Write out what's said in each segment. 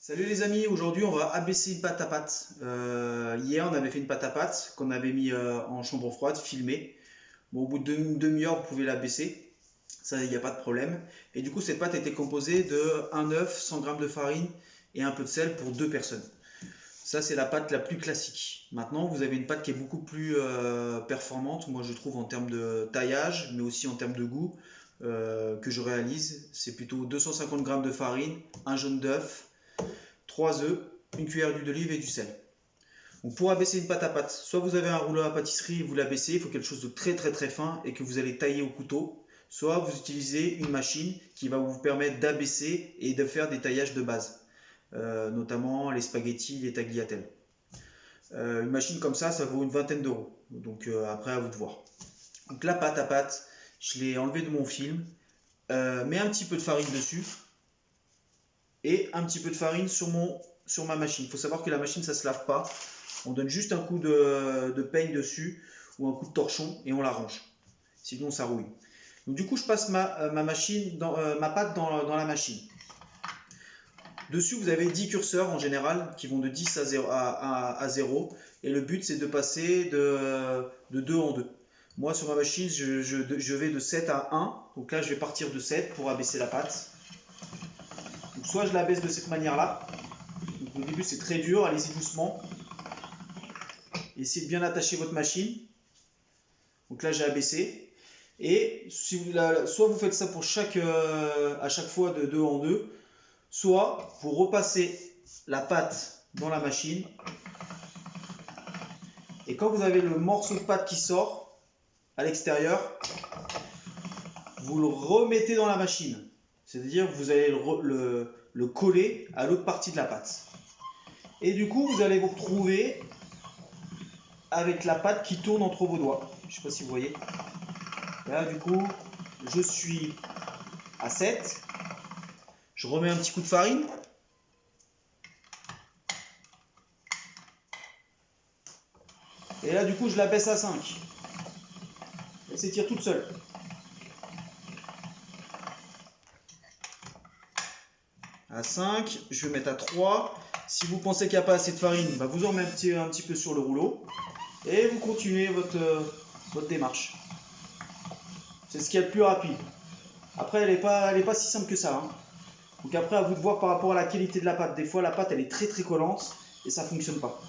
Salut les amis, aujourd'hui on va abaisser une pâte à pâte. Hier on avait fait une pâte à pâte qu'on avait mis en chambre froide, filmée. Bon, au bout d'une demi-heure vous pouvez l'abaisser, ça il n'y a pas de problème. Et du coup cette pâte était composée de un œuf, 100 g de farine et un peu de sel pour deux personnes. Ça c'est la pâte la plus classique. Maintenant vous avez une pâte qui est beaucoup plus performante, moi je trouve en termes de taillage, mais aussi en termes de goût que je réalise. C'est plutôt 250 g de farine, un jaune d'œuf, 3 œufs, une cuillère d'huile d'olive et du sel. Donc pour abaisser une pâte à pâte, soit vous avez un rouleau à pâtisserie et vous l'abaissez, il faut quelque chose de très fin et que vous allez tailler au couteau, soit vous utilisez une machine qui va vous permettre d'abaisser et de faire des taillages de base, notamment les spaghettis, les tagliatelles. Une machine comme ça vaut une vingtaine d'euros, donc après à vous de voir. Donc la pâte à pâte, je l'ai enlevée de mon film, mets un petit peu de farine dessus, et un petit peu de farine sur ma machine. Il faut savoir que la machine, ça ne se lave pas. On donne juste un coup de peigne dessus ou un coup de torchon et on la range. Sinon, ça rouille. Donc, du coup, je passe ma pâte dans la machine. Dessus, vous avez 10 curseurs en général qui vont de 10 à 0. Et le but, c'est de passer de 2 en 2. Moi, sur ma machine, je vais de 7 à 1. Donc là, je vais partir de 7 pour abaisser la pâte. Donc soit je la baisse de cette manière-là. Au début, c'est très dur, allez-y doucement. Essayez de bien attacher votre machine. Donc là, j'ai abaissé. Et si soit vous faites ça pour à chaque fois de 2 en 2, soit vous repassez la pâte dans la machine. Et quand vous avez le morceau de pâte qui sort à l'extérieur, vous le remettez dans la machine. C'est-à-dire que vous allez le coller à l'autre partie de la pâte. Et du coup, vous allez vous retrouver avec la pâte qui tourne entre vos doigts. Je ne sais pas si vous voyez. Là, du coup, je suis à 7. Je remets un petit coup de farine. Et là, du coup, je la baisse à 5. Elle s'étire toute seule. À 5, je vais mettre à 3. Si vous pensez qu'il n'y a pas assez de farine, bah vous en mettez un petit peu sur le rouleau. Et vous continuez votre démarche. C'est ce qu'il y a de plus rapide. Après, elle n'est pas si simple que ça. Hein. Donc après, à vous de voir par rapport à la qualité de la pâte. Des fois, la pâte, elle est très collante et ça ne fonctionne pas.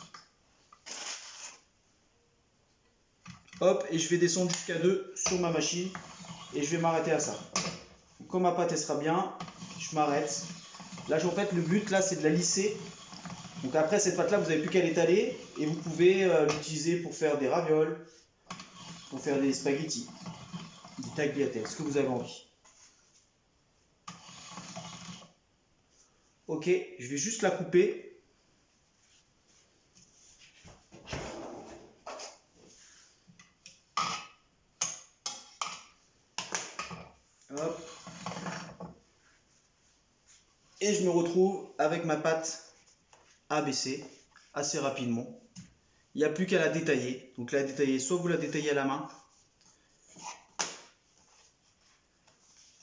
Hop, et je vais descendre jusqu'à 2 sur ma machine et je vais m'arrêter à ça. Donc, quand ma pâte, elle sera bien, je m'arrête. Là, en fait, le but, là, c'est de la lisser. Donc après, cette pâte-là, vous n'avez plus qu'à l'étaler et vous pouvez l'utiliser pour faire des ravioles, pour faire des spaghettis, des tagliatelles, ce que vous avez envie. Ok, je vais juste la couper. Hop. Et je me retrouve avec ma pâte abaissée assez rapidement. Il n'y a plus qu'à la détailler. Donc la détailler, soit vous la détaillez à la main,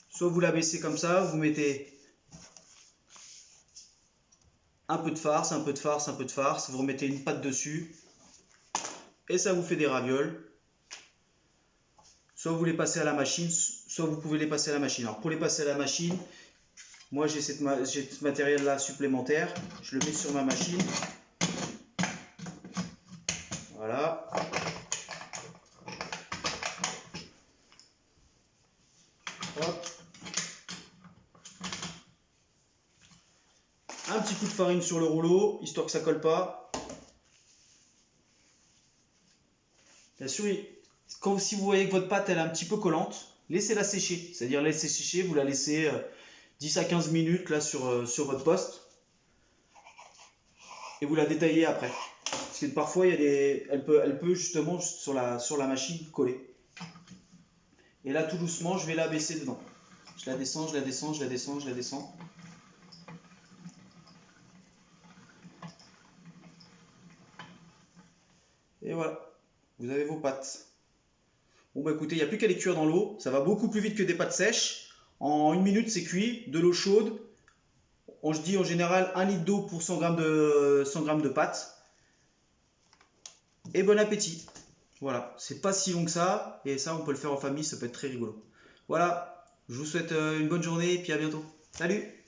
soit vous la baissez comme ça, vous mettez un peu de farce, un peu de farce, un peu de farce, vous remettez une pâte dessus et ça vous fait des ravioles. Soit vous les passez à la machine, soit vous pouvez les passer à la machine. Alors pour les passer à la machine, moi j'ai ce matériel là supplémentaire, je le mets sur ma machine. Voilà. Hop. Un petit coup de farine sur le rouleau, histoire que ça colle pas. Bien sûr, si vous voyez que votre pâte elle est un petit peu collante, laissez-la sécher. C'est-à-dire laissez sécher, vous la laissez 10 à 15 minutes là sur votre poste. Et vous la détaillez après. Parce que parfois, elle peut justement sur la machine coller. Et là, tout doucement, je vais la baisser dedans. Je la descends, je la descends, je la descends, je la descends. Et voilà, vous avez vos pâtes. Bon bah écoutez, il n'y a plus qu'à les cuire dans l'eau. Ça va beaucoup plus vite que des pâtes sèches. En 1 minute, c'est cuit. De l'eau chaude. je dis en général 1 litre d'eau pour 100 grammes de pâtes. Et bon appétit. Voilà, c'est pas si long que ça. Et ça, on peut le faire en famille, ça peut être très rigolo. Voilà, je vous souhaite une bonne journée et puis à bientôt. Salut!